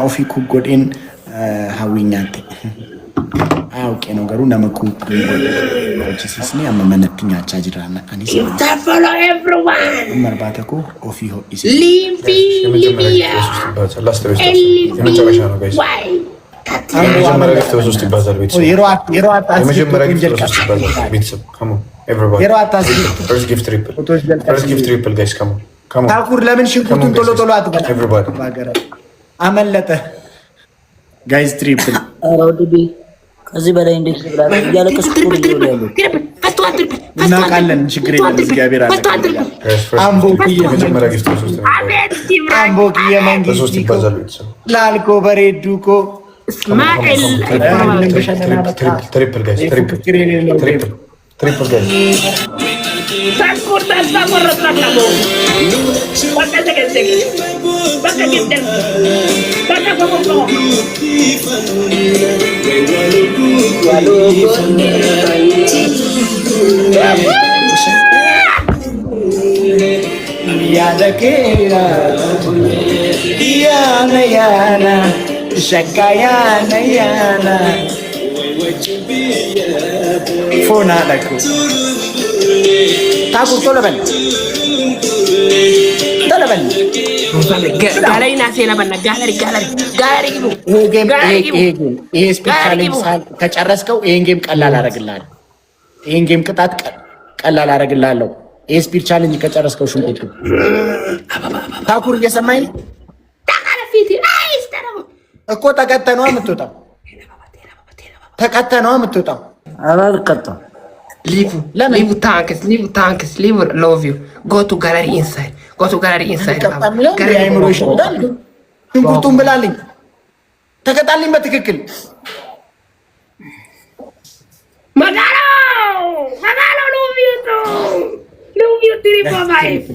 ofii ku godheen hawwiinyaatti. Oke, no garu nama ku hojjisiisni amma manatti nyaachaa jira anis. Follow everyone. Marbaata ku ofii ho'isi. Libya. የመጨረሻ ነው ጋይስ። የመጀመሪያ ጊፍት በሶስት ይባዛል ቤተሰብ። የመጀመሪያ ጊፍት በሶስት ይባዛል ቤተሰብ። ካም ኦን ኤቨሪባዲ። ፈርስት ጊፍት ትሪፕል። ፈርስት ጊፍት ትሪፕል ጋይስ ካም ኦን ካም ኦን። ታኩር ለምን ሽንኩርቱን ቶሎ ቶሎ አትበላ? ኤቨሪባዲ አመለጠ ጋይስ ትሪፕል። አውዲቢ ከዚህ በላይ እንዴት ይብላል? እያለቀስኩ ነው ያለው። እናውቃለን፣ ችግር የለም። እግዚአብሔር አለ። አምቦ የመጀመሪያ ጊፍት በሶስት ነው። አምቦ የመንግስት በሶስት ይባዛል ቤተሰብ። ላልኮ በሬዱኮ እስማኤል ትሪፕል ጋይስ ትሪፕል ትሪፕል ጋይስ ታኩር ተስፋ ቆረጥናለሁ። በቃ ተገዘገ በቃ ገደል በቃ ቆቆቆ ያለከራ ያና ያና ሸካያና ያና ፎና ለኩ ታኩር ቶሎ በል ጋለሪ ናሴና በና ጋለሪ ግቡ። ይሄ ስፔሻሊ ከጨረስከው ይሄን ጌም ቀላል አደርግልሃለሁ። ይሄን ጌም ቅጣት ቀላል አደርግልሃለሁ። ይሄ ስፒድ ቻሌንጅ ከጨረስከው ሽንኩርቱ ታኩር እየሰማኝ እኮ ተቀተነዋ የምትወጣው አላልቀጣም። Leave tanks, leave love you. Go to gallery inside. ሽንኩርቱን ብላልኝ ተቀጣልኝ በትክክል Magalo, love you too. Love you 345.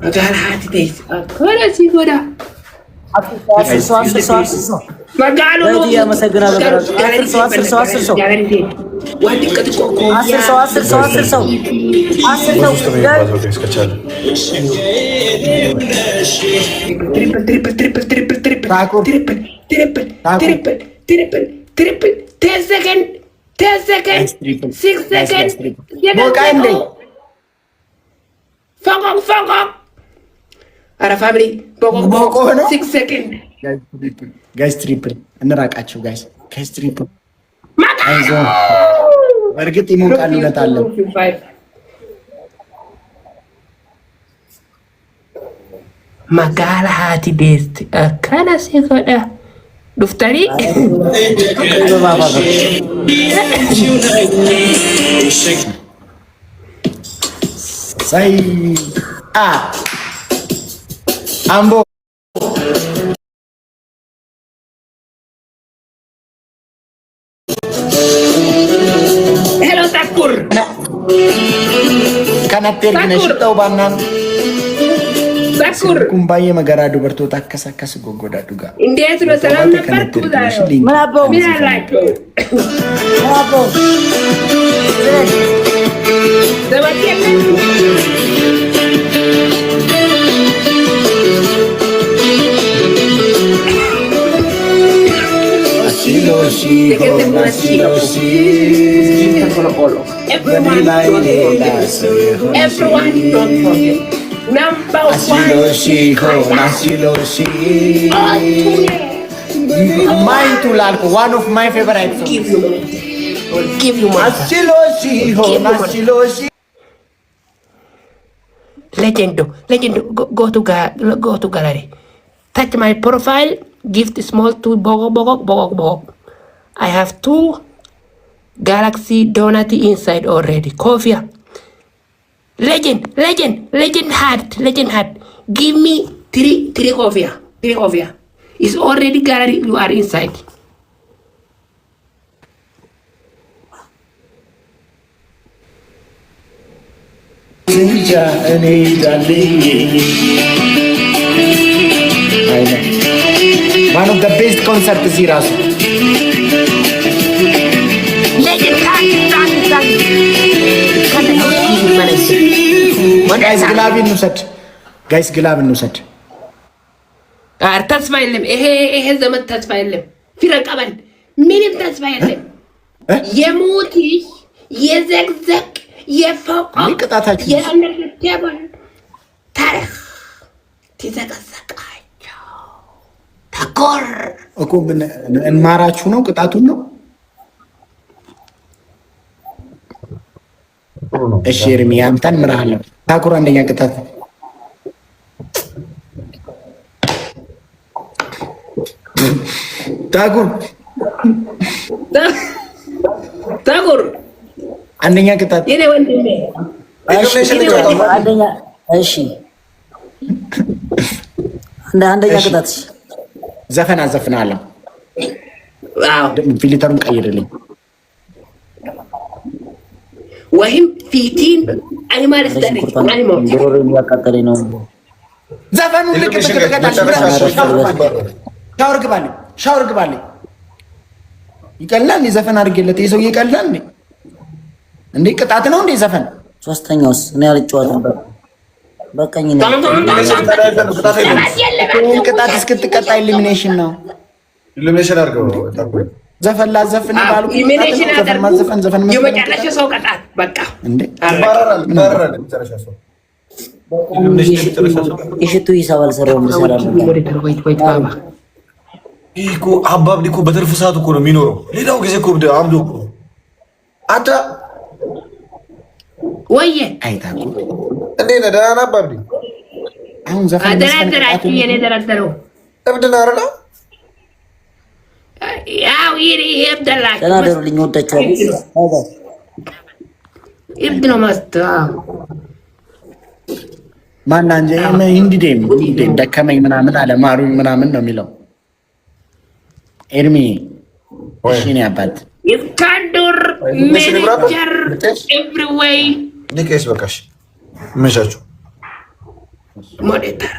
Magala hati days. Kora si goda. Magalo ለዚህ ያመሰግናለሁ። 10 ሰው triple 10 seconds 6 seconds Fongok Ara family Boko 6 seconds ጋይስ ትሪፕል እንራቃቸው ጋይስ ትሪፕል አይዞ በርግጥ ይሞቃል ይለታለው Magala hati best kana sekoda duftari sai ambo Hello Takur kanatti ergine shitau banan Takur kumbaye magara dubartoota akkas goggoda dhuga እንዴት ነው ሰላም ነበርኩ ዛሬ ምን አላችሁ Everyone don't forget. Number one. Mine to Larko, one of my favorite songs. Give you more. Legend, go to gallery. Touch my profile. Gift small to Bogok. I have 2 Galaxy Donut inside already. Coffee. Legend heart. Give me 3 coffee. 3 coffee. It's already gallery. You are inside. One of the best concerts is here also. Legend heart. Guys, glove in set. ጋይስ ግላብ እንውሰድ። ተስፋ የለም። ይሄ ዘመን ተስፋ የለም። ፊረቀበል ምንም ተስፋ የለም። የሞትሽ የዘቅዘቅ የፎቆ የአነርቴበል ታሪክ ትዘቀዘቃቸው ተኮር እኮ እንማራችሁ ነው። ቅጣቱን ነው። እሺ ኤርሚ አንተን ምራለሁ። ታኩር አንደኛ ቅጣት ታኩር አንደኛ ቅጣት የኔ ወንድሜ አንደኛ። እሺ አንደኛ ቅጣት ዘፈን አዘፍናለሁ። አዎ ፊልተሩን ቀይርልኝ ወይም ፊቲን አይማልስ ደረግ አይሞት ያቃጠለኝ ነው። ዘፈኑን ልክ ሻወር ግባልኝ። ይቀላል ዘፈን አድርጌለት የሰውዬ ይቀላል እንዴ? ቅጣት ነው እንዴ ዘፈን? ሶስተኛውስ እኔ አልጨዋትም። በቀኝ ነው ቅጣት እስክትቀጣ ኢሊሚኔሽን ነው። ኢሊሚኔሽን አድርገው ዘፈን ላዘፍን ባሉ ዘፈን የመጨረሻ ሰው ቅጣት በቃ እንዴ የሽቱ ሂሳብ አልሰራውም። ይሄ አባብዲ እኮ በትርፍ ሰዓት እኮ ነው የሚኖረው። ሌላው ጊዜ እኮ አብዶ እኮ አታ ወየ አይታኩ እንዴ ነህ? ደህና ነህ አባብዲ? አሁን ዘፈን አደራደራችሁ የኔ ደረደረው እብድ ነህ አይደል? ያው ይሄ እብደላችሁ ተናደሩልኝ። ወጣችሁ እብድ ነው ማስታ ማና እንጂ እንዲደም ደከመኝ ምናምን አለ ማሩኝ ምናምን ነው የሚለው ኤርሚ። እሺ ነው አባት ይስካንዶር ሜኔጀር ኤቭሪዌይ ዲኬስ በቃሽ መሻችሁ ሞዴተር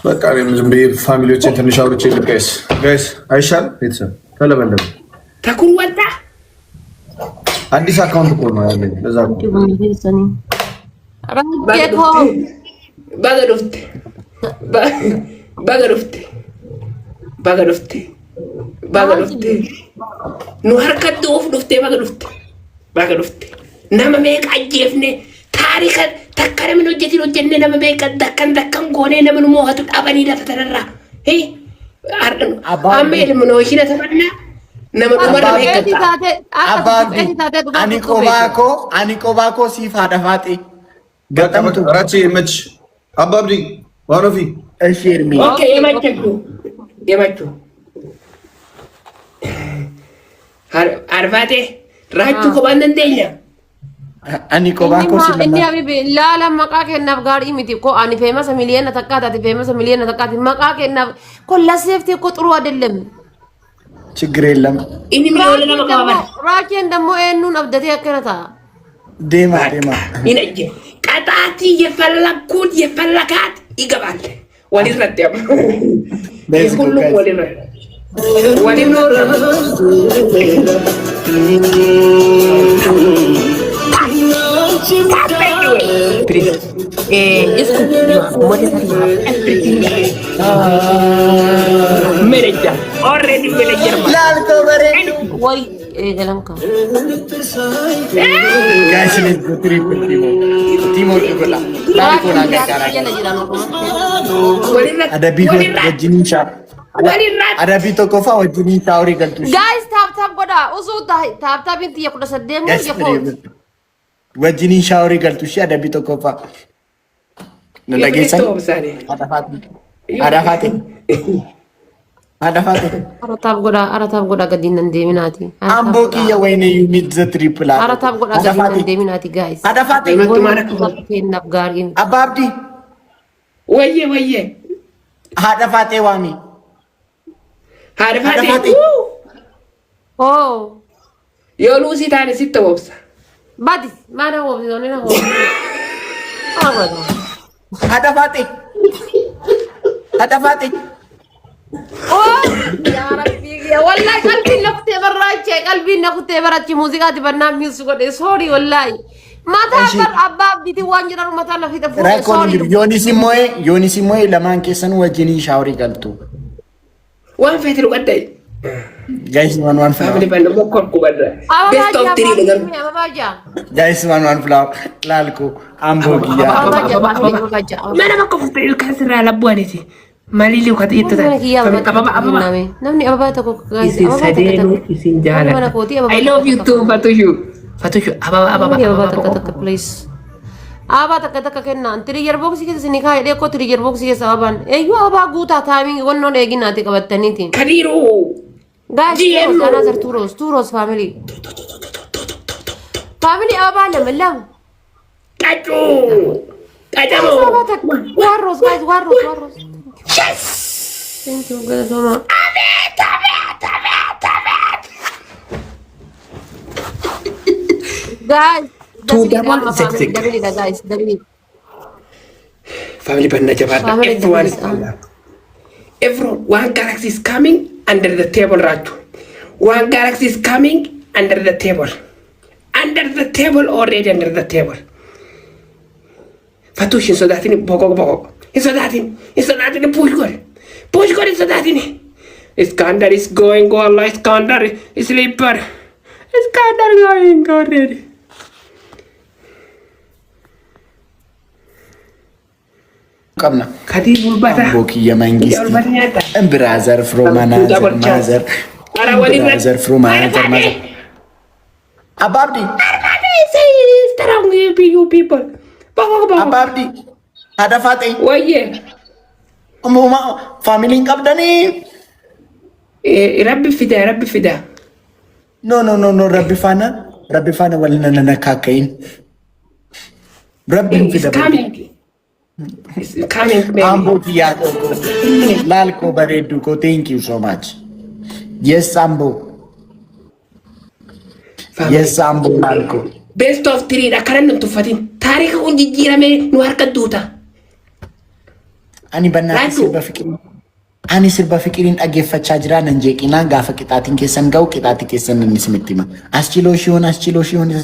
በቃ እኔም ዝም ብዬ ፋሚሊዎችን ትንሽ አውርቼ ጋይስ አይሻልም? ቤተሰብ ተለበለበ ተኩል ወጣ አዲስ አካውንት እኮ ነው ያለኝ። ለዛ baga nu harka doof dhufte baga dhufte nama meeqa ajjeefne taarika takka namni hojjetin hojjenne nama meeqa dakkan goonee nama nu moo'atu dhabanii lafa tanarraa amma ilminooshiina taphanna nama dhumarra meeqa ani qobaakoo siif haadha faaxe gatamtu rachi mech ababdi warofi እሺ ኤርሚ ኦኬ የመቹ አርፋቴ ራቹ ኮባን እንደኛ አኒ ቆባኮ ሲለማ እንዴ አቢቤ ላላ መቃከናፍ ጋር ኢሚቲ ኮ አኒ ፌመስ ሚሊየን ተቃጣቲ ፌመስ ሚሊየን ተቃጣቲ መቃከናፍ ኮ ለሴፍቲ ኮ ጥሩ አይደለም። ችግር የለም። ኢኒ ሚሊዮን ለማባባል ራኬን ደሞ ኤኑን አብደቴ ያከረታ ዴማ ይነጅ ቀጣቲ የፈለኩት የፈለካት ይገባል። ወሊረት ያም ሁሉ ወሊረት ወሊኖር manager already manager ላል ኮበሬ ወይ ገለምካ ጋይስ ትሪፕል ቲሞ ይብላ ላልኮና ጋራ አደቢ ወጅኒሻ አደቢ ተኮፋ ወጅኒሻ አውሪ ገልቱ ጋይስ ታፕ ጎዳ ኡሱ ታፕ እንት የቁደሰደሙ የቆት ወጅኒሻ አውሪ ገልቱ ሺ አደቢ ተኮፋ ለጌሳ አዳፋቴ አራታብ ጎዳ ገዲን እንደሚናቲ አምቦቂ የወይኔ ዩኒት ዘ ትሪፕል አራታብ ጎዳ ገዲን እንደሚናቲ ጋይስ አዳፋቴ ነፍጋሪን አባብዲ ወየ አዳፋቴ ዋሚ አዳፋቴ ኦ የሉሲ ታነ ሲተወብሳ ባዲ ማና ወብዚ ነው ነው አባዶ አዳፋቴ ኦ ያ ረቢ ወላሂ ቀልቢ ነኩቴ በራቼ ቀልቢ ነኩቴ በራቼ ሙዚቃ ዲበና ሚውስ ጎዴ ሶሪ ወላሂ Mata abba abditi waan jedhan mata lafi tafu. Rakkoon jiru yooni simmoo lamaan keessan wajjin shaaworii galtu. Waan feetii dhugaddee. Guys, one flower. Family band bokkor kubadda. Best of 3 dagar. Guys, one flower. Lalko ambo giya. Mana bakka fuudhee kan sirraa labbuaniti. Malili ukat itu tadi. Namni ababa tako guys. Isin jalan. I love you too, Fatushu. Fatushu, ababa. Please. Aba taka kenna. Tiri yearbox ke sini kaya dia ko tiri yearbox ke saban. Yo aba guta timing wonno legi nati kabattaniti. Kadiru. Guys, another Turos family. Family aba lam. Kaju. Kajamu. Warros guys, warros. Yes. Thank you guys so much. Guys, guys, family band jabat. Everyone, one galaxy is coming under the table, Raju. One galaxy is coming under the table. Under the table, already under the table. Fatushin so that in Bogog. So that in Pushkor. Pushkor is that in Iskander is going all Iskander is sleeper. Iskander going already. Kamna. Kadi bulbata. Boki Yamangis. Brother from another mother. Brother from another mother. Ababdi. Say, strong you people. Ababdi. Ada Fatih. Waye. Umuma family qabdani. Rabbi fida. No, Rabbi Fana walina nakakain. Rabbi fida. It's coming, baby. Ambo Tiago. Lalko Bareduko, thank you so much. Yes, Sambo. Yes, Sambo Lalko. Best of 3, the current to Fatin. Tarik undi jirame nuarka duta. Ani banana sirba fikirin. Ani sirba fikirin dhaggeeffachaa jira nan jeeqinaa gaafa qixaatiin keessan ga'u qixaatii keessan nan isinitti hima. Aschiloo shiyoon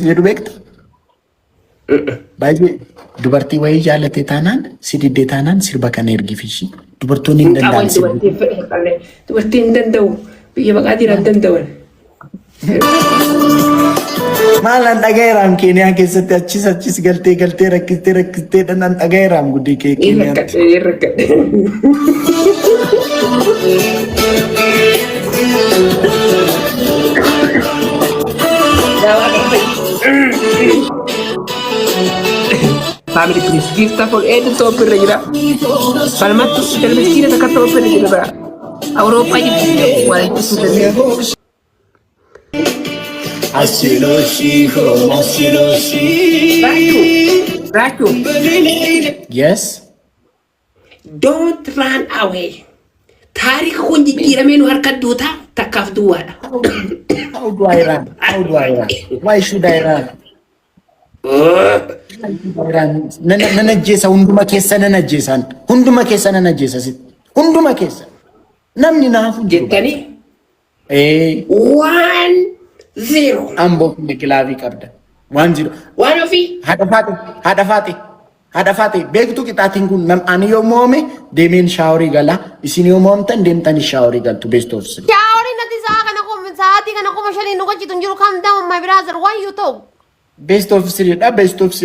jedhu beekta? Baay'ee dubartii wayii jaallatee taanaan si diddee taanaan sirba kana ergifishi. Dubartoonni hin danda'an sirba. Dubartiin hin danda'u. Biyya baqaatiin hin danda'an. Maalaan dhagayeeraam Keeniyaa keessatti achis galtee rakkistee dhanaan dhagayeeraam guddii kee Keeniyaa. Family please give stuff for any top regular. Palmatu televisione da catto per il bra. Europa di guarda Asiloshi. Ratu. Yes. Don't run away. Tarik kundi kiramenu harkat duta takaf dua. How do I run? Why should I run? Nanajjeesa hunduma keessa nanajjeesan. Hunduma keessa nanajjeesa sit. Hunduma keessa. Namni naafu jettani. 1-0. Amboo kilaafii qabda. 1-0. Waan ofii. Haadha Faatee beektu qixaatiin kun ani yoo moome deemeen shaaworii gala isin yoo moomtan deemtanii shaaworii galtu best of 3. Shaaworii nati sa'aatii kana kuma shanii nu gochitu jiru calm down my brother why you talk? Best of 3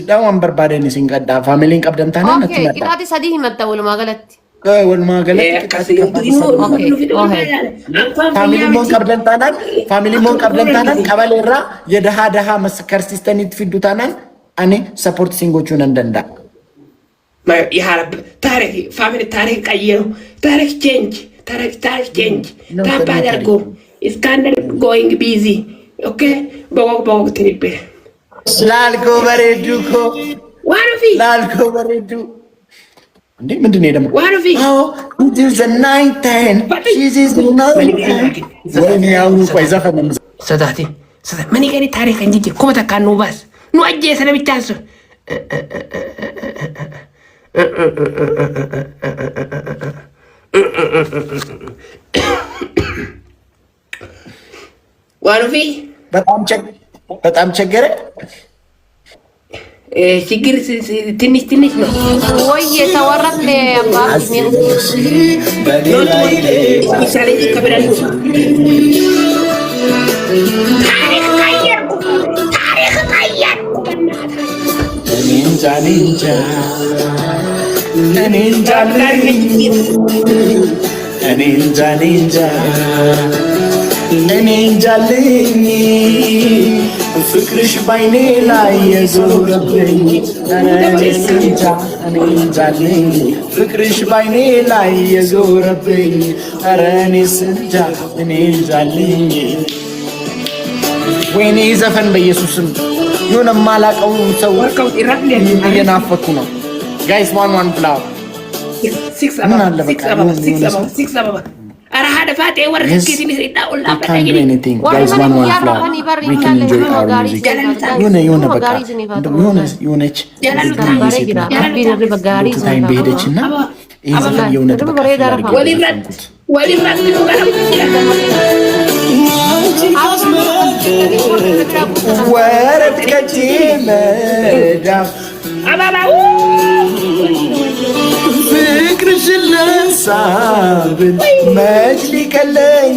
dha waan barbaadan isin qaddaa faamiliin qabdan taanaan natti madda. Qixaatii sadii himatta walumaa galatti. Walumaa galatti faamiliin moon qabdan taanaan qabaleerraa yadahaa maskarsiistaniitti fiddu taanaan ani support isin gochuu nan danda'a. Ya Rabbi, Tarik, family Tarik Kayero, Tarik change. Tapa dargo. Iskander going busy. Okay? Bogog tripe. Lalko bareeduko. Warufi. Lalko bareedu. Andi mending ni dama. Warufi. Oh, it is a 9-10. She's is 9-10. Wani au paisa kama. Sadati. Mani kani Tarik anjiji. Kuma takanu bas. Nu aje sana bitanso. Warufi. በጣም ቸገረ ችግር ትንሽ ትንሽ ነው ወይ የተወረድ ለአባት ምን ምሳሌ ከበዳል ታሪክ ቀየርኩ እኔ እንጃልኝ ፍቅርሽ ባይኔ ላይ የዞረብኝ እኔ እንጃልኝ ፍቅርሽ ባይኔ ላይ የዞረብኝ ኧረ እኔስ እንጃ እኔ እንጃልኝ። ወይኔ ዘፈን በኢየሱስም የሆነ የማላውቀው ሰው እየናፈኩ ነው ጋይስ። ዋን ፍላው ምን አለ በቃ Arahada fate warga kini cerita ulah pada gini. Guys, one flower. We can enjoy our music. Yuna bakal. Yunech. Time behedechina. Izafan yuna bakal. Walirat Warat kacimeda. ፍቅርሽን ለሳብን መች ሊቀለኝ